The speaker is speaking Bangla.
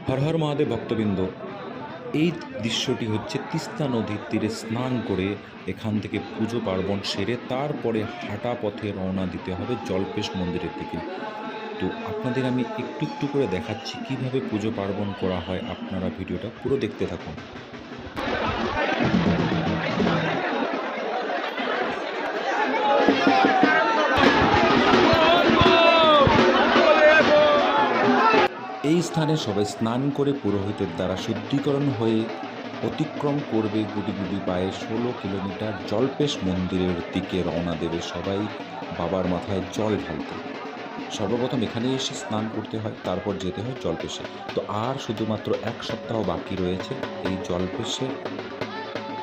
হর হর মহাদেব ভক্তবৃন্দ, এই দৃশ্যটি হচ্ছে তিস্তা নদীর তীরে স্নান করে এখান থেকে পুজো পার্বণ সেরে তারপরে হাঁটা পথে রওনা দিতে হবে জল্পেশ মন্দিরের দিকে। তো আপনাদের আমি একটু একটু করে দেখাচ্ছি কিভাবে পুজো পার্বণ করা হয়। আপনারা ভিডিওটা পুরো দেখতে থাকুন। এই স্থানে সবাই স্নান করে পুরোহিতের দ্বারা শুদ্ধিকরণ হয়ে অতিক্রম করবে গুটি গুটি পায়ে 16 কিলোমিটার জল্পেশ মন্দিরের দিকে রওনা দেবে সবাই বাবার মাথায় জল ঢালতে। সর্বপ্রথম এখানে এসে স্নান করতে হয়, তারপর যেতে হয় জল্পেশে। তো আর শুধুমাত্র 1 সপ্তাহ বাকি রয়েছে এই জল্পেশে